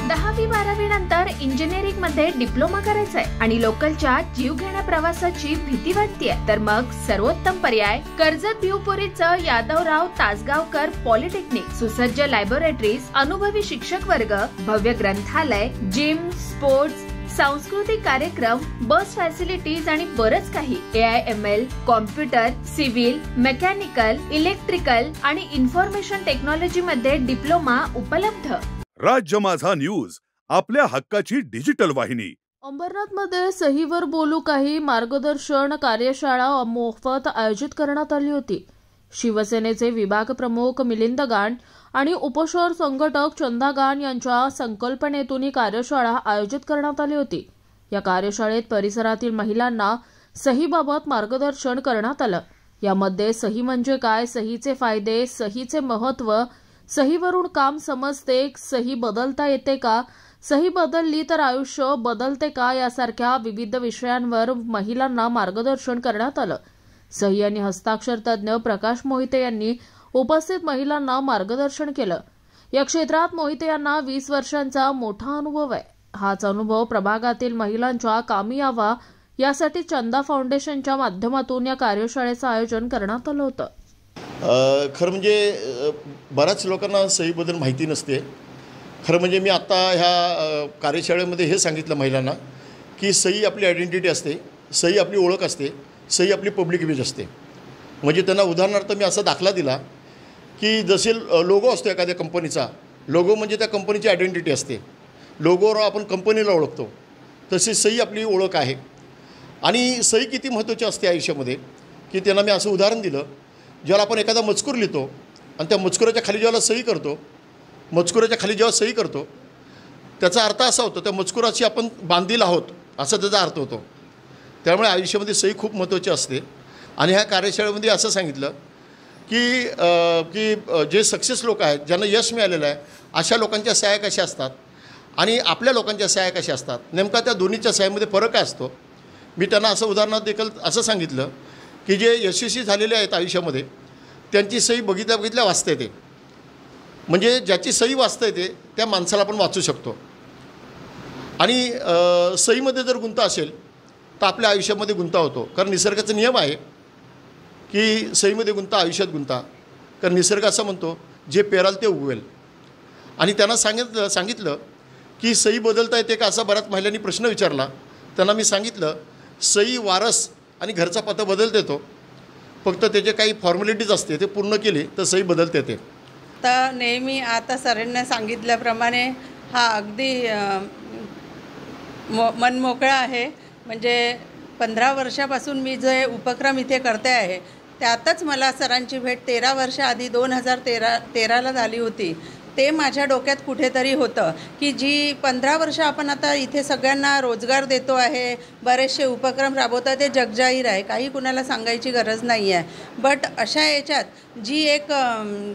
10वी-12वी नंतर इंजिनिअरिंग मध्ये डिप्लोमा करायचाय आणि लोकलच्या जीवघेण्या प्रवासाची भीती वाटतेय, तर मग सर्वोत्तम पर्याय कर्जत भिवपुरीचं यादवराव तासगावकर पॉलिटेक्निक. सुसज्ज लॅबोरेटरीज, अनुभवी शिक्षक वर्ग, भव्य ग्रंथालय, जिम, स्पोर्ट्स, सांस्कृतिक कार्यक्रम, बस फॅसिलिटीज आणि बरंच काही. AIML, computer, civil, mechanical, electrical आणि इन्फॉर्मेशन टेक्नॉलॉजी मध्ये डिप्लोमा उपलब्ध. राज्य माझा न्यूज, आपल्या हक्काची डिजिटल वाहिनी. अंबरनाथमध्ये सहीवर बोलू काही मार्गदर्शन कार्यशाळा मोफत आयोजित करण्यात आली होती. शिवसेनेचे विभाग प्रमुख मिलिंद गाण आणि उपशहर संघटक चंदा गाण यांच्या संकल्पनेतून ही कार्यशाळा आयोजित करण्यात आली होती. या कार्यशाळेत परिसरातील महिलांना सहीबाबत मार्गदर्शन करण्यात आलं. यामध्ये सही म्हणजे काय, सहीचे फायदे, सहीचे महत्त्व, सहीवरून काम समजते, सही बदलता येते का, सही बदलली तर आयुष्य बदलते का, यासारख्या विविध विषयांवर महिलांना मार्गदर्शन करण्यात आलं. सही आणि हस्ताक्षर तज्ज्ञ प्रकाश मोहिते यांनी उपस्थित महिलांना मार्गदर्शन केलं. या क्षेत्रात मोहिते यांना 20 वर्षांचा मोठा अनुभव आहे. हाच अनुभव प्रभागातील महिलांच्या कामी यावा यासाठी चंदा फाउंडेशनच्या माध्यमातून या कार्यशाळेचं आयोजन करण्यात आलं होतं. खरं म्हणजे बऱ्याच लोकांना सहीबद्दल माहिती नसते. खरं म्हणजे मी आत्ता ह्या कार्यशाळेमध्ये हे सांगितलं महिलांना की सही आपली आयडेंटिटी असते, सही आपली ओळख असते, सही आपली पब्लिक इमेज असते. म्हणजे त्यांना उदाहरणार्थ मी असा दाखला दिला की जसे लोगो असतो एखाद्या कंपनीचा, लोगो म्हणजे त्या कंपनीची आयडेंटिटी असते, लोगोवर आपण कंपनीला ओळखतो, तशी सही आपली ओळख आहे. आणि सही किती महत्त्वाची असते आयुष्यामध्ये की त्यांना मी असं उदाहरण दिलं, ज्याला आपण एखादा मजकूर लिहितो आणि त्या मजकुराच्या खाली जेव्हा सही करतो, त्याचा अर्थ असा होतो त्या मजकुराची आपण बांधील आहोत असा त्याचा अर्थ होतो. त्यामुळे आयुष्यामध्ये सही खूप महत्त्वाची असते. आणि ह्या कार्यशाळेमध्ये असं सांगितलं की जे सक्सेस लोक आहेत, ज्यांना यश मिळालेलं आहे, अशा लोकांच्या सह्या कशा असतात आणि आपल्या लोकांच्या सह्या कशा असतात, नेमका त्या दोन्हीच्या सह्यामध्ये फरक काय असतो. मी त्यांना असं उदाहरणार्थ देखील असं सांगितलं की जे यशस्वी झालेले आहेत आयुष्यामध्ये, त्यांची सही बघितल्या वाचता येते. म्हणजे ज्याची सही वाचता येते त्या माणसाला आपण वाचू शकतो. आणि सहीमध्ये जर गुंता असेल तर आपल्या आयुष्यामध्ये गुंता होतो. कारण निसर्गाचा नियम आहे की सहीमध्ये गुंता, आयुष्यात गुंता. कारण निसर्ग असं म्हणतो, जे पेराल ते उगवेल. आणि त्यांना सांगितलं की सही बदलता येते का, असा बऱ्याच महिलांनी प्रश्न विचारला. त्यांना मी सांगितलं सही वारस आणि घरचा पत्ता बदलता येतो, फक्त त्याचे काही फॉर्मॅलिटीज असते, ते पूर्ण केली तर सही बदलता येते. तर नेहमी आता सरांनी सांगितल्याप्रमाणे हा अगदी मनमोकळा आहे. म्हणजे 15 वर्षापासून मी जे उपक्रम इथे करते आहे त्यातच मला सरांची भेट 13 वर्ष आधी 2013ला झाली होती. ते माझ्या डोक्यात कुठेतरी होतं की जी 15 वर्ष आपण आता इथे सगळ्यांना रोजगार देतो आहे, बरेचसे उपक्रम राबवतो, ते जगजाहीर आहे, काही कुणाला सांगायची गरज नाही आहे. बट अशा याच्यात जी एक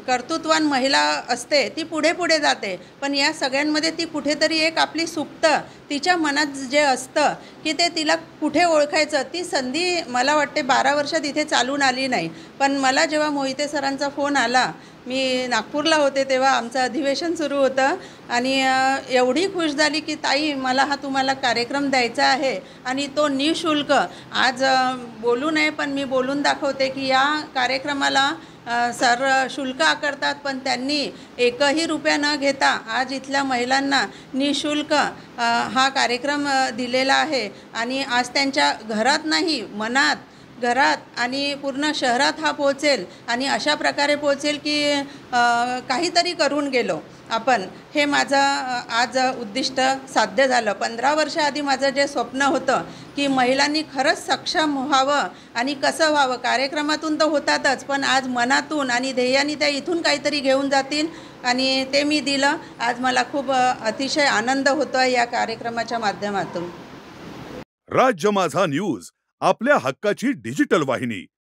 कर्तृत्वान महिला असते ती पुढे जाते, पण या सगळ्यांमध्ये ती कुठेतरी एक आपली सुप्त तिच्या मनात जे असतं की ते तिला कुठे ओळखायचं, ती संधी मला वाटते 12 वर्षात इथे चालून आली नाही. पण मला जेव्हा मोहिते सरांचा फोन आला, मी नागपूरला होते तेव्हा आमचं अधिवेशन सुरू होतं आणि एवढी खुश झाली की ताई मला हा तुम्हाला कार्यक्रम द्यायचा आहे आणि तो निःशुल्क. आज बोलू नये पण मी बोलून दाखवते की या कार्यक्रमाला सर शुल्क आकारतात, पण त्यांनी एकही रुपया न घेता आज इथल्या महिलांना निःशुल्क हा कार्यक्रम दिलेला आहे. आणि आज त्यांच्या घरात नाही, मनात, घरात आणि पूर्ण शहरात हा पोहोचेल आणि अशा प्रकारे पोहोचेल की काहीतरी करून गेलो आपण. हे माझं आज उद्दिष्ट साध्य झालं. 15 वर्षाआधी माझं जे स्वप्न होतं की महिलांनी खरंच सक्षम व्हावं आणि कसं व्हावं, कार्यक्रमातून तर होतातच, पण आज मनातून आणि ध्येयाने त्या इथून काहीतरी घेऊन जातील आणि ते मी दिलं. आज मला खूप अतिशय आनंद होतो आहे या कार्यक्रमाच्या माध्यमातून. राज्य माझा न्यूज, आपल्या हक्काची डिजिटल वाहिनी.